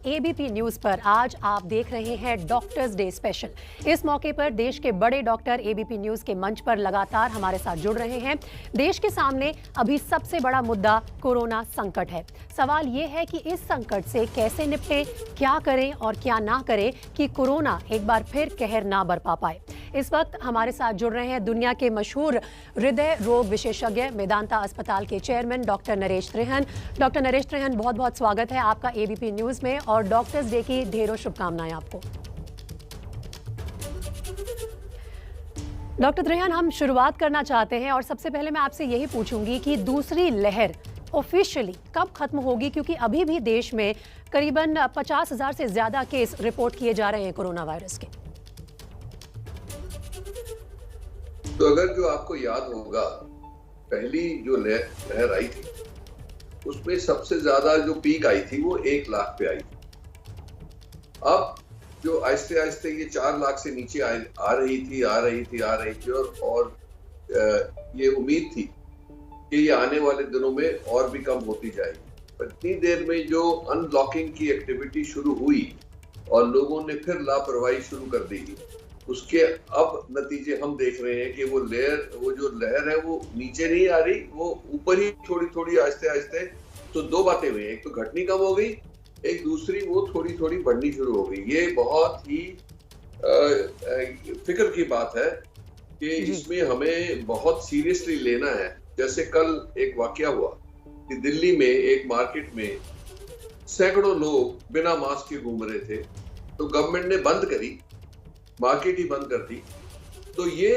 ABP news पर आज आप देख रहे हैं डॉक्टर्स डे स्पेशल। इस मौके पर देश के बड़े डॉक्टर एबीपी न्यूज के मंच पर लगातार हमारे साथ जुड़ रहे हैं। देश के सामने अभी सबसे बड़ा मुद्दा कोरोना संकट है। सवाल ये है कि इस संकट से कैसे निपटें, क्या करें और क्या ना करें कि कोरोना एक बार फिर कहर ना बरपा पाए। इस वक्त हमारे साथ जुड़ रहे हैं दुनिया के मशहूर हृदय रोग विशेषज्ञ मेदांता अस्पताल के chairman doctor Naresh Trehan. Doctor Naresh Trehan, बहुत बहुत स्वागत है आपका एबीपी न्यूज में और डॉक्टर्स डे की ढेरों शुभकामनाएं आपको। डॉक्टर त्रिहन, हम शुरुआत करना चाहते हैं और सबसे पहले मैं आपसे यही पूछूंगी कि दूसरी लहर ऑफिशियली कब खत्म होगी, क्योंकि अभी भी देश में करीबन 50,000 से ज्यादा केस रिपोर्ट किए जा रहे हैं कोरोना वायरस के। तो अगर जो आपको याद होगा, पहली जो लहर आई थी उसमें सबसे ज्यादा जो पीक आई थी वो 1 लाख पे आई थी। अब जो आहिस्ते आहिस्ते ये 4 लाख से नीचे आ रही थी और ये उम्मीद थी कि ये आने वाले दिनों में और भी कम होती जाएगी। पर इतनी देर में जो अनलॉकिंग की एक्टिविटी शुरू हुई और लोगों ने फिर लापरवाही शुरू कर दी, उसके अब नतीजे हम देख रहे हैं कि वो जो लहर है वो नीचे नहीं आ रही, वो ऊपर ही थोड़ी थोड़ी आहिस्ते आहिस्ते। तो 2 बातें हुई, एक तो घटनी कम हो गई, एक दूसरी वो थोड़ी थोड़ी बढ़नी शुरू हो गई। ये बहुत ही फिक्र की बात है कि इसमें हमें बहुत सीरियसली लेना है। जैसे कल एक वाकया हुआ कि दिल्ली में एक मार्केट में सैकड़ों लोग बिना मास्क के घूम रहे थे, तो गवर्नमेंट ने बंद करी, मार्केट ही बंद कर दी। तो ये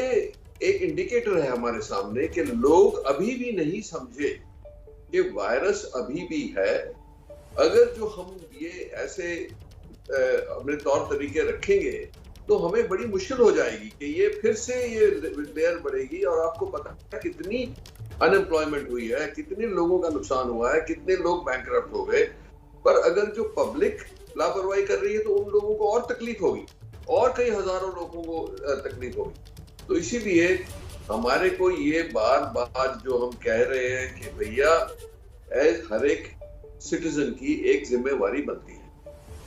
एक इंडिकेटर है हमारे सामने कि लोग अभी भी नहीं समझे कि वायरस अभी भी है। अगर जो हम ये ऐसे अपने तौर तरीके रखेंगे तो हमें बड़ी मुश्किल हो जाएगी कि ये फिर से ये लेयर बढ़ेगी। और आपको पता है कितनी अनएम्प्लॉयमेंट हुई है, कितने लोगों का नुकसान हुआ है, कितने लोग बैंकरप्ट हो गए। पर अगर जो पब्लिक लापरवाही कर रही है तो उन लोगों को और तकलीफ होगी और कई हजारों लोगों को तकलीफ होगी। तो इसीलिए हमारे को ये बार बार जो हम कह रहे हैं कि भैया हर एक सिटीजन की एक जिम्मेवारी बनती है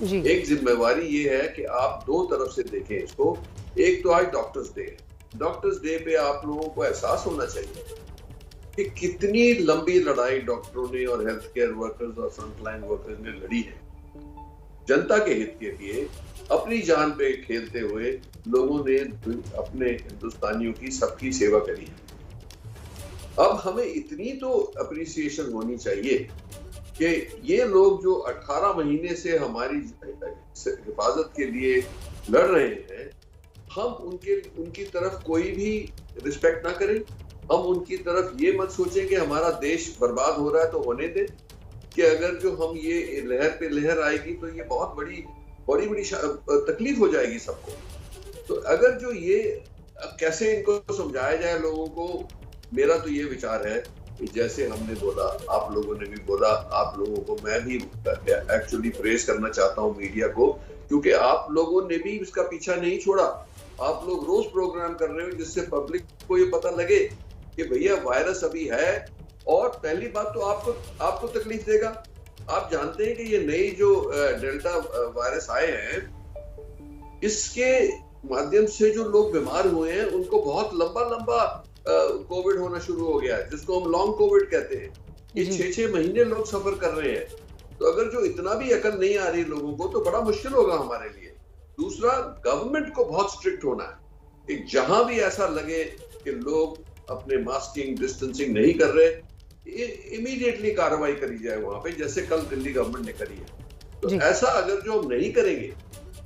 जी। एक जिम्मेवारी ये है कि आप 2 तरफ से देखें इसको। एक तो आज डॉक्टर्स डे है। डॉक्टर्स डे पे आप लोगों को एहसास होना चाहिए कि कितनी लंबी लड़ाई डॉक्टरों ने और हेल्थ केयर वर्कर्स और फ्रंटलाइन वर्कर्स ने लड़ी है जनता के हित के लिए। अपनी जान पे खेलते हुए लोगों ने अपने हिंदुस्तानियों की सबकी सेवा करी है। अब हमें इतनी तो अप्रिसिएशन होनी चाहिए कि ये लोग जो 18 महीने से हमारी हिफाजत के लिए लड़ रहे हैं, हम उनकी तरफ कोई भी रिस्पेक्ट ना करें। हम उनकी तरफ ये मत सोचें कि हमारा देश बर्बाद हो रहा है तो होने दें, कि अगर जो हम ये लहर पे लहर आएगी तो ये बहुत बड़ी तकलीफ हो जाएगी सबको। तो अगर जो ये कैसे इनको समझाया जाए लोगों को, मेरा तो ये विचार है कि जैसे हमने बोला, आप लोगों ने भी बोला, आप लोगों को मैं भी एक्चुअली प्रेज करना चाहता हूँ मीडिया को, क्योंकि आप लोगों ने भी इसका पीछा नहीं छोड़ा। आप लोग रोज प्रोग्राम कर रहे हो जिससे पब्लिक को ये पता लगे कि भैया वायरस अभी है। और पहली बात तो आपको तकलीफ देगा। आप जानते हैं कि ये नई जो डेल्टा वायरस आए हैं, इसके माध्यम से जो लोग बीमार हुए हैं उनको बहुत लंबा कोविड होना शुरू हो गया है, जिसको हम लॉन्ग कोविड कहते हैं। ये 6-6 महीने लोग सफर कर रहे हैं। तो अगर जो इतना भी अकल नहीं आ रही लोगों को तो बड़ा मुश्किल होगा हमारे लिए। दूसरा, गवर्नमेंट को बहुत स्ट्रिक्ट होना है कि जहां भी ऐसा लगे कि लोग अपने मास्किंग डिस्टेंसिंग नहीं कर रहे, इमीडिएटली कार्रवाई करी जाए वहां पे, जैसे कल दिल्ली गवर्नमेंट ने करी है। तो ऐसा अगर जो हम नहीं करेंगे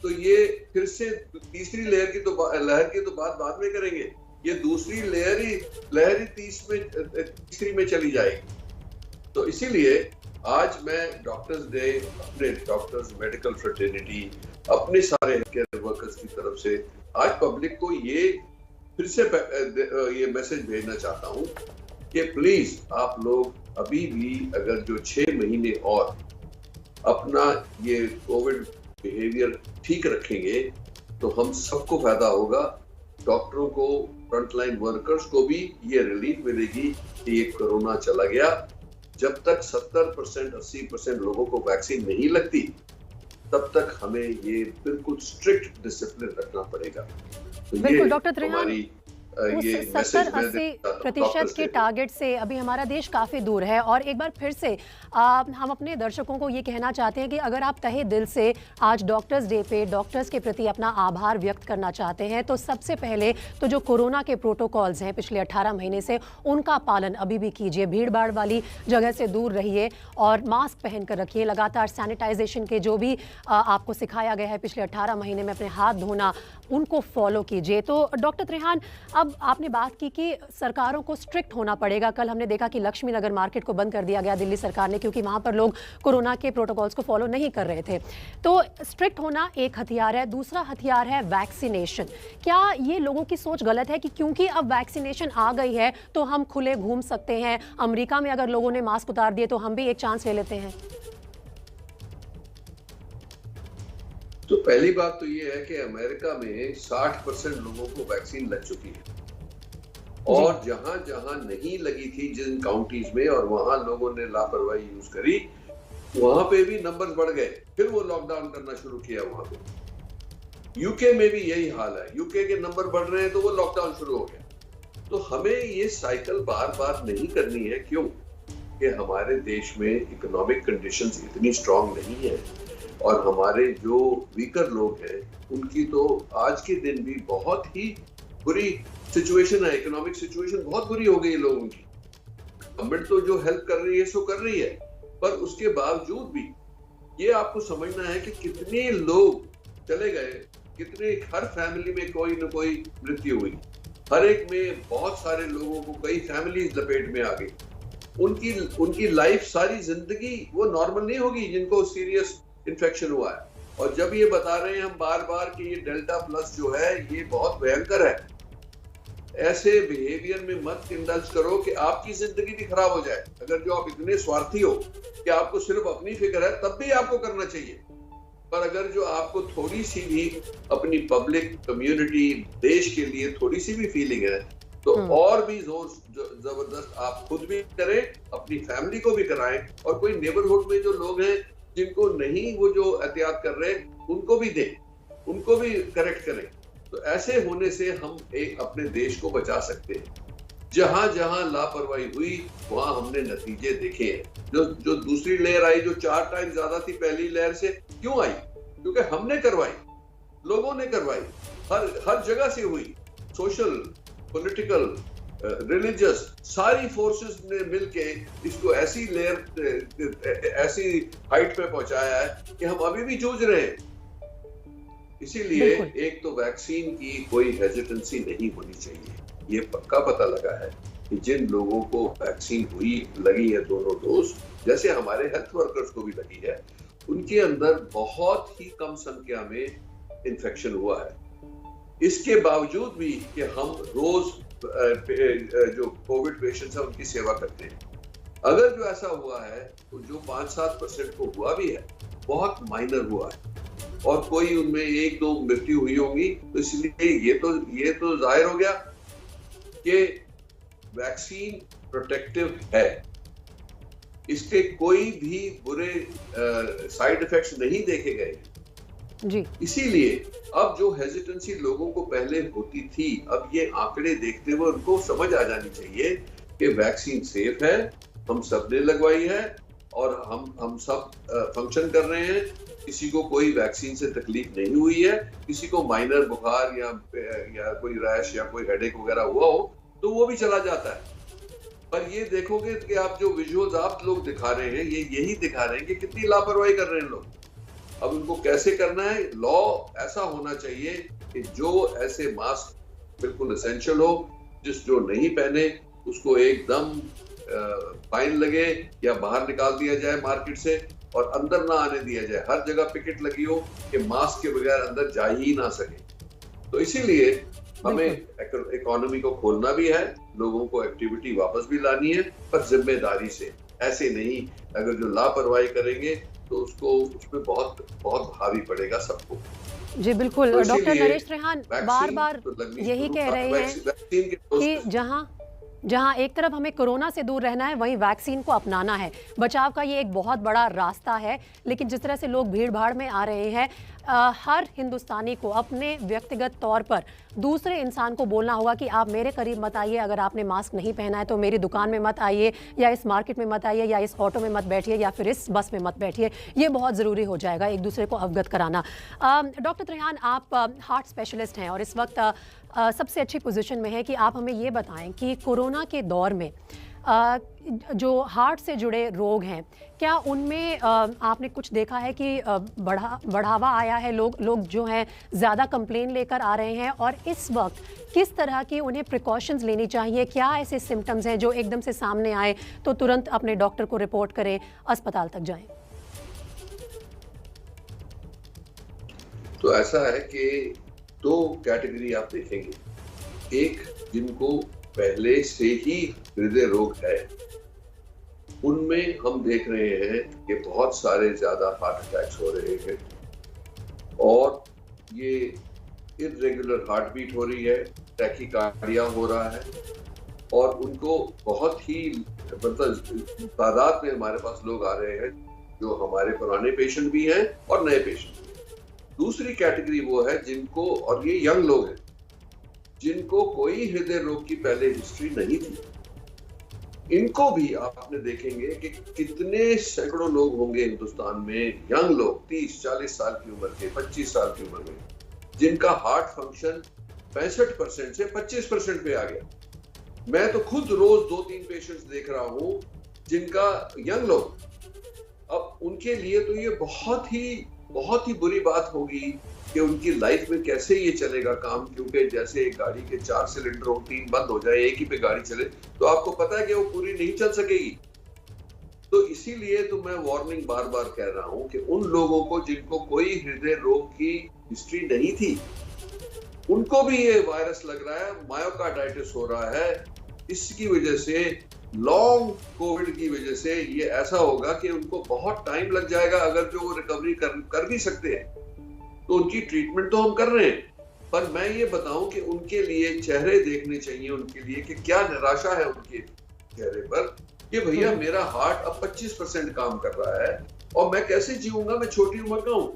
तो ये फिर से तीसरी लहर की तो बात बाद में करेंगे, ये दूसरी लहर ही तीसरी में चली जाएगी। तो इसीलिए आज मैं डॉक्टर्स डे अपने डॉक्टर्स, मेडिकल फ्रेटर्निटी, अपने सारे हेल्थ केयर वर्कर्स की तरफ से आज पब्लिक को ये फिर से ये मैसेज भेजना चाहता हूँ कि प्लीज आप लोग अभी भी अगर जो 6 महीने और अपना ये कोविड बिहेवियर ठीक रखेंगे तो हम सबको फायदा होगा। डॉक्टरों को, फ्रंटलाइन वर्कर्स को भी ये रिलीफ मिलेगी कि ये कोरोना चला गया। जब तक 70% 80% लोगों को वैक्सीन नहीं लगती तब तक हमें ये बिल्कुल स्ट्रिक्ट डिसिप्लिन रखना पड़ेगा। तो बिल्कुल ये डॉक्टर त्रेहान, हमारी उस ये मैसेज मैं 70-80% के टारगेट से अभी हमारा देश काफ़ी दूर है। और एक बार फिर से हम अपने दर्शकों को ये कहना चाहते हैं कि अगर आप तहे दिल से आज डॉक्टर्स डे पे डॉक्टर्स के प्रति अपना आभार व्यक्त करना चाहते हैं तो सबसे पहले तो जो कोरोना के प्रोटोकॉल्स हैं पिछले 18 महीने से, उनका पालन अभी भी कीजिए। भीड़ भाड़ वाली जगह से दूर रहिए और मास्क पहन कर रखिए। लगातार सैनिटाइजेशन के जो भी आपको सिखाया गया है पिछले 18 महीने में, अपने हाथ धोना, उनको फॉलो कीजिए। तो डॉक्टर त्रेहान, अब आपने बात की कि सरकारों को स्ट्रिक्ट होना पड़ेगा। कल हमने देखा कि लक्ष्मी नगर मार्केट को बंद कर दिया गया दिल्ली सरकार ने, क्योंकि वहां पर लोग कोरोना के प्रोटोकॉल्स को फॉलो नहीं कर रहे थे। तो स्ट्रिक्ट होना एक हथियार है, दूसरा हथियार है वैक्सीनेशन। क्या ये लोगों की सोच गलत है कि क्योंकि अब वैक्सीनेशन आ गई है तो हम खुले घूम सकते हैं? अमेरिका में अगर लोगों ने मास्क उतार दिए तो हम भी एक चांस ले लेते हैं। तो पहली बात तो ये है कि अमेरिका में 60% लोगों को वैक्सीन लग चुकी है, और जहां जहां नहीं लगी थी जिन काउंटीज में और वहां लोगों ने लापरवाही यूज करी, वहां पे भी नंबर्स बढ़ गए, फिर वो लॉकडाउन करना शुरू किया वहां पे। यूके में भी यही हाल है, यूके के नंबर बढ़ रहे हैं तो वो लॉकडाउन शुरू हो गया। तो हमें ये साइकिल बार बार नहीं करनी है। क्यों? कि हमारे देश में इकोनॉमिक कंडीशंस इतनी स्ट्रांग नहीं है, और हमारे जो वीकर लोग हैं उनकी तो आज के दिन भी बहुत ही बुरी सिचुएशन है। इकोनॉमिक सिचुएशन बहुत बुरी हो गई है लोगों की। गवर्नमेंट तो जो हेल्प कर रही है सो कर रही है, पर उसके बावजूद भी ये आपको समझना है कि कितने लोग चले गए, कितने, हर फैमिली में कोई न कोई मृत्यु हुई, हर एक में बहुत सारे लोगों को कई फैमिलीज लपेट में आ गई। उनकी लाइफ, सारी जिंदगी वो नॉर्मल नहीं होगी जिनको सीरियस इन्फेक्शन हुआ है। और जब ये बता रहे हैं हम बार बार कि ये डेल्टा प्लस जो है ये बहुत भयंकर है, ऐसे बिहेवियर में मत इंडल्ज करो कि आपकी जिंदगी भी खराब हो जाए। अगर जो आप इतने स्वार्थी हो कि आपको सिर्फ अपनी फिक्र है, तब भी आपको करना चाहिए। पर अगर जो आपको थोड़ी सी भी अपनी पब्लिक, कम्युनिटी, देश के लिए थोड़ी सी भी फीलिंग है, तो और भी जोर जबरदस्त आप खुद भी करें, अपनी फैमिली को भी कराएं, और कोई नेबरहुड में जो लोग हैं जिनको नहीं वो जो एहतियात कर रहे हैं उनको भी दें, उनको भी करेक्ट करें। तो ऐसे होने से हम एक अपने देश को बचा सकते हैं। जहां जहां लापरवाही हुई वहां हमने नतीजे देखे हैं। जो दूसरी लेयर आई, जो 4 टाइम ज्यादा थी पहली लेयर से, क्यों आई? क्योंकि हमने करवाई, लोगों ने करवाई, हर जगह से हुई। सोशल, पॉलिटिकल, रिलीजियस, सारी फोर्सेस ने मिलके इसको ऐसी लेयर, ऐसी हाइट पे पहुंचाया है कि हम अभी भी जूझ रहे हैं। इसीलिए एक तो वैक्सीन की कोई हेजिटेंसी नहीं होनी चाहिए। ये पक्का पता लगा है कि जिन लोगों को वैक्सीन लगी है दोनों डोज, जैसे हमारे हेल्थ वर्कर्स को भी लगी है, उनके अंदर बहुत ही कम संख्या में इन्फेक्शन हुआ है। इसके बावजूद भी कि हम रोज जो कोविड पेशेंट्स हैं उनकी सेवा करते हैं। अगर जो ऐसा हुआ है तो जो 5-7% को हुआ भी है, बहुत माइनर हुआ है, और कोई उनमें 1-2 मृत्यु हुई होंगी। तो इसलिए ये तो जाहिर हो गया कि वैक्सीन प्रोटेक्टिव है, इसके कोई भी बुरे साइड इफेक्ट्स नहीं देखे गए जी। इसीलिए अब जो हेजिटेंसी लोगों को पहले होती थी, अब ये आंकड़े देखते हुए उनको समझ आ जानी चाहिए कि वैक्सीन सेफ है, हम सब ने लगवाई है, और हम सब फंक्शन कर रहे हैं। किसी को कोई वैक्सीन से तकलीफ नहीं हुई है। किसी को माइनर बुखार या कोई रैश या कोई हेडेक वगैरह हुआ हो तो वो भी चला जाता है। पर ये देखोगे कि आप जो विजुअल्स आप लोग दिखा रहे हैं, ये यही दिखा रहे हैं कि कितनी लापरवाही कर रहे हैं लोग। अब उनको कैसे करना है? लॉ ऐसा होना चाहिए कि जो ऐसे मास्क बिल्कुल एसेंशियल हो, जो नहीं पहने उसको एकदम फाइन लगे या बाहर निकाल दिया जाए मार्केट से, और अंदर ना आने दिया जाए। हर जगह पिकेट लगी हो कि मास्क के बगैर अंदर जा ही ना सके। तो इसीलिए हमें इकोनॉमी को खोलना भी है, लोगों को एक्टिविटी वापस भी लानी है, पर जिम्मेदारी से। ऐसे नहीं, अगर जो लापरवाही करेंगे तो उसमें बहुत बहुत भारी पड़ेगा सबको। जी बिल्कुल। डॉक्टर नरेश त्रेहान बार बार यही कह रहे हैं कि जहां एक तरफ हमें कोरोना से दूर रहना है, वहीं वैक्सीन को अपनाना है। बचाव का ये एक बहुत बड़ा रास्ता है, लेकिन जिस तरह से लोग भीड़ भाड़ में आ रहे हैं, हर हिंदुस्तानी को अपने व्यक्तिगत तौर पर दूसरे इंसान को बोलना होगा कि आप मेरे करीब मत आइए, अगर आपने मास्क नहीं पहना है तो मेरी दुकान में मत आइए, या इस मार्केट में मत आइए, या इस ऑटो में मत बैठिए, या फिर इस बस में मत बैठिए। ये बहुत ज़रूरी हो जाएगा, एक दूसरे को अवगत कराना। डॉक्टर त्रेहान, आप हार्ट स्पेशलिस्ट हैं और इस वक्त सबसे अच्छी पोजीशन में है कि आप हमें ये बताएं कि कोरोना के दौर में जो हार्ट से जुड़े रोग हैं, क्या उनमें आपने कुछ देखा है कि बढ़ावा आया है? लोग जो हैं ज़्यादा कंप्लेन लेकर आ रहे हैं, और इस वक्त किस तरह की उन्हें प्रिकॉशंस लेनी चाहिए? क्या ऐसे सिम्टम्स हैं जो एकदम से सामने आए तो तुरंत अपने डॉक्टर को रिपोर्ट करें, अस्पताल तक जाएं? तो ऐसा है कि दो कैटेगरी आप देखेंगे। एक, जिनको पहले से ही हृदय रोग है, उनमें हम देख रहे हैं कि बहुत सारे ज्यादा हार्ट अटैक्स हो रहे हैं और ये इर्रेगुलर हार्ट बीट हो रही है, टैकीकार्डिया हो रहा है, और उनको बहुत ही मतलब तादाद में हमारे पास लोग आ रहे हैं जो हमारे पुराने पेशेंट भी हैं और नए पेशेंट भी हैं। दूसरी कैटेगरी वो है जिनको, और ये यंग लोग हैं, जिनको कोई हृदय रोग की पहले हिस्ट्री नहीं थी। इनको भी आपने देखेंगे कि कितने सैकड़ों लोग होंगे हिंदुस्तान में, यंग लोग 30-40 साल की उम्र के, 25 साल की उम्र में, जिनका हार्ट फंक्शन 65% से 25% पे आ गया। मैं तो खुद रोज 2-3 पेशेंट्स देख रहा हूं जिनका, यंग लोग, अब उनके लिए तो ये बहुत ही बुरी बात होगी कि उनकी लाइफ में कैसे ये चलेगा काम, क्योंकि जैसे एक गाड़ी के 4 सिलेंडर हो, 3 बंद हो जाए, एक ही पे गाड़ी चले, तो आपको पता है कि वो पूरी नहीं चल सकेगी। तो इसीलिए तो मैं वार्निंग बार बार कह रहा हूं कि उन लोगों को जिनको कोई हृदय रोग की हिस्ट्री नहीं थी, उनको भी ये वायरस लग रहा है, मायोकार्डाइटिस हो रहा है। इसकी वजह से, लॉन्ग कोविड की वजह से ये ऐसा होगा कि उनको बहुत टाइम लग जाएगा। अगर जो वो रिकवरी कर भी सकते हैं तो उनकी ट्रीटमेंट तो हम कर रहे हैं, पर मैं ये बताऊं कि उनके लिए चेहरे देखने चाहिए, उनके लिए कि क्या निराशा है उनके चेहरे पर कि भैया मेरा हार्ट अब 25% काम कर रहा है और मैं कैसे जीऊंगा, मैं छोटी उम्र का हूं।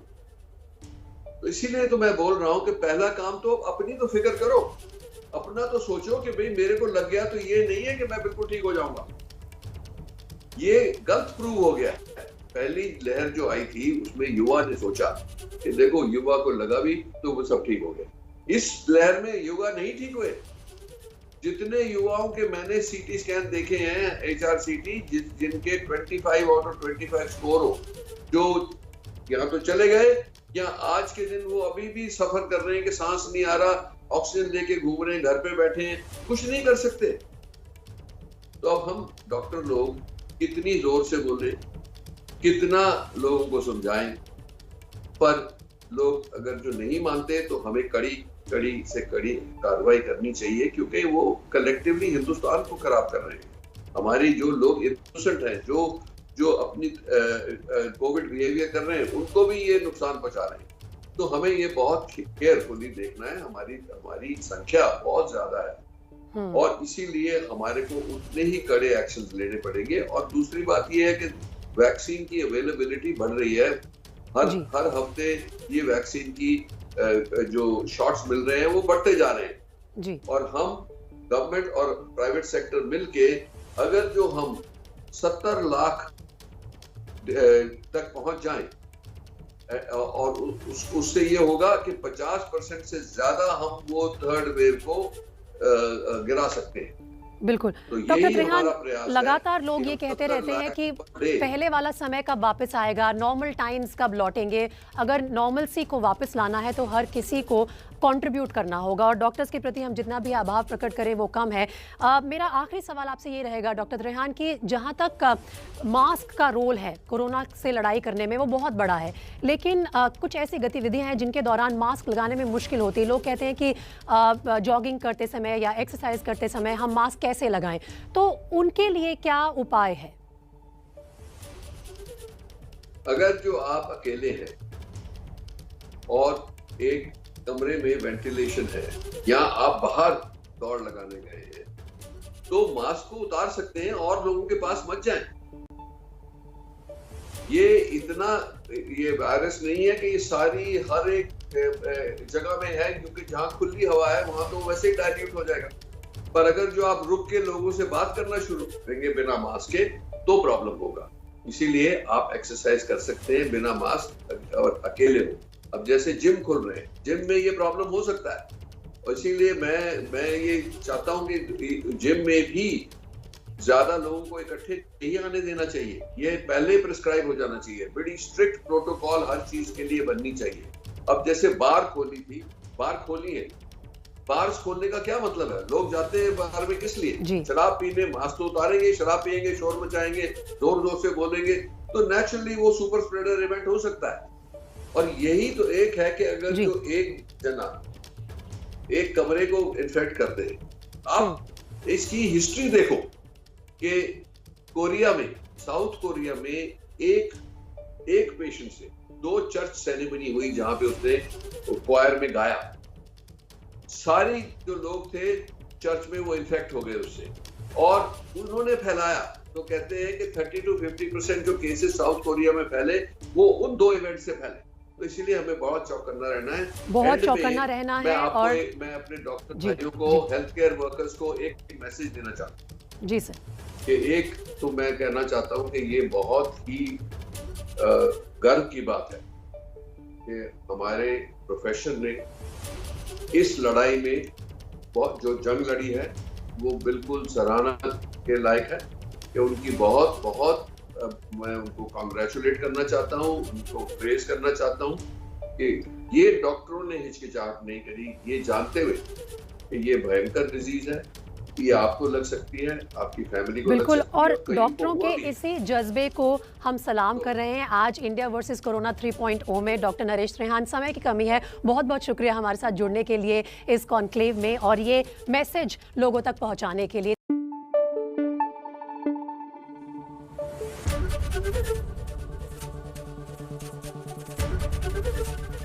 तो इसीलिए तो मैं बोल रहा हूं कि पहला काम तो अपनी तो फिक्र करो, अपना तो सोचो कि भाई मेरे को लग गया तो ये नहीं है कि मैं बिल्कुल ठीक हो जाऊंगा। ये गलत प्रूव हो गया। पहली लहर जो आई थी उसमें युवा ने सोचा कि देखो, युवा को लगा भी तो वो सब ठीक हो गया। इस लहर में युवा नहीं ठीक हुए। जितने युवाओं के मैंने सीटी स्कैन देखे हैं, HRCT, जिनके 25 आउट ऑफ 25 स्कोर हो, जो या तो चले गए या आज के दिन वो अभी भी सफर कर रहे हैं कि सांस नहीं आ रहा, ऑक्सीजन लेके घूम रहे हैं, घर पे बैठे हैं, कुछ नहीं कर सकते। तो अब हम डॉक्टर लोग कितनी जोर से बोले, कितना लोगों को समझाएं, पर लोग अगर जो नहीं मानते तो हमें कड़ी से कड़ी कार्रवाई करनी चाहिए, क्योंकि वो कलेक्टिवली हिंदुस्तान को खराब कर रहे हैं। हमारी जो लोग इनोसेंट हैं, जो अपनी कोविड बिहेवियर कर रहे हैं, उनको भी ये नुकसान पहुंचा रहे हैं। तो हमें ये बहुत केयरफुली देखना है। हमारी संख्या बहुत ज्यादा है और इसीलिए हमारे को उतने ही कड़े एक्शंस लेने पड़ेंगे। और दूसरी बात ये है कि वैक्सीन की अवेलेबिलिटी बढ़ रही है। हर हफ्ते ये वैक्सीन की जो शॉट्स मिल रहे हैं वो बढ़ते जा रहे हैं जी। और हम गवर्नमेंट और प्राइवेट सेक्टर मिलके अगर जो हम 70 लाख तक पहुंच जाएं और उससे ये होगा कि 50% से ज्यादा हम वो थर्ड वेव को गिरा सकते हैं। बिल्कुल। तो डॉक्टर त्रेहान, लगातार लोग ये कहते रहते हैं कि पहले वाला समय कब वापस आएगा, नॉर्मल टाइम्स कब लौटेंगे। अगर नॉर्मलसी को वापस लाना है तो हर किसी को कंट्रीब्यूट करना होगा, और डॉक्टर्स के प्रति हम जितना भी आभार प्रकट करें वो कम है। मेरा आखिरी सवाल आपसे ये रहेगा डॉक्टर त्रेहान कि जहाँ तक मास्क का रोल है कोरोना से लड़ाई करने में, वो बहुत बड़ा है, लेकिन कुछ ऐसी गतिविधियाँ हैं जिनके दौरान मास्क लगाने में मुश्किल होती है। लोग कहते हैं कि जॉगिंग करते समय या एक्सरसाइज करते समय हम मास्क कैसे लगाएं, तो उनके लिए क्या उपाय है? अगर जो आप अकेले हैं और एक कमरे में वेंटिलेशन है या आप बाहर दौड़ लगाने गए हैं, तो मास्क को उतार सकते हैं और लोगों के पास मत जाएं। ये वायरस नहीं है कि ये सारी हर एक जगह में है, क्योंकि जहां खुली हवा है वहां तो वैसे ही डायल्यूट हो जाएगा। पर अगर जो आप रुक के लोगों से बात करना शुरू करेंगे बिना मास्क के तो प्रॉब्लम होगा। इसीलिए आप एक्सरसाइज कर सकते हैं बिना मास्क और अकेले हो। अब जैसे जिम खुल रहे हैं, जिम में ये प्रॉब्लम हो सकता है, और इसीलिए मैं ये चाहता हूं कि जिम में भी ज्यादा लोगों को इकट्ठे नहीं आने देना चाहिए। ये पहले प्रिस्क्राइब हो जाना चाहिए। बड़ी स्ट्रिक्ट प्रोटोकॉल हर चीज के लिए बननी चाहिए। अब जैसे बार खोली थी, बार खोली है, बार खोलने का क्या मतलब है? लोग जाते हैं बाहर में किस लिए? शराब पीने। मास्क तो उतारेंगे, शराब पियेंगे, शोर मचाएंगे, जोर जोर से बोलेंगे, तो नेचुरली वो सुपर स्प्रेडर इवेंट हो सकता है। और यही तो एक है कि अगर जो एक जना एक कमरे को इन्फेक्ट कर दे, आप इसकी हिस्ट्री देखो कि कोरिया में, साउथ कोरिया में एक पेशेंट से 2 चर्च सेरेमनी हुई जहां पे उसने क्वायर में गाया। सारे जो लोग थे चर्च में वो इन्फेक्ट हो गए उससे, और उन्होंने फैलाया। तो कहते हैं कि 30 to 50% जो केसेस साउथ कोरिया में फैले वो उन 2 इवेंट से फैले। तो इसीलिए हमें बहुत चौकन्ना रहना है, बहुत चौकन्ना रहना है। और मैं अपने डॉक्टर भाइयों को, हेल्थ केयर वर्कर्स को एक मैसेज देना चाहता हूँ। जी सर। कि एक तो मैं कहना चाहता हूँ कि ये बहुत ही गर्व की बात है कि हमारे प्रोफेशन ने इस लड़ाई में बहुत जो जंग लड़ी है वो बिल्कुल सराहना के लायक है। कि उनकी बहुत मैं उनको कांग्रेचुलेट करना चाहता हूँ, उनको प्रेज करना चाहता हूँ कि ये डॉक्टरों ने हिचकिचाहट नहीं करी, ये जानते हुए कि ये भयंकर डिजीज है, ये आपको लग सकती है, आपकी फैमिली को बिल्कुल। लग सकती है, और डॉक्टरों के इसी जज्बे को हम सलाम कर रहे हैं। आज इंडिया वर्सेस कोरोना 3.0 में डॉक्टर नरेश त्रेहान, समय की कमी है, बहुत बहुत शुक्रिया हमारे साथ जुड़ने के लिए इस कॉन्क्लेव में और ये मैसेज लोगों तक पहुंचाने के लिए।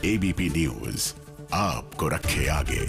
एबीपी न्यूज आपको रखे आगे।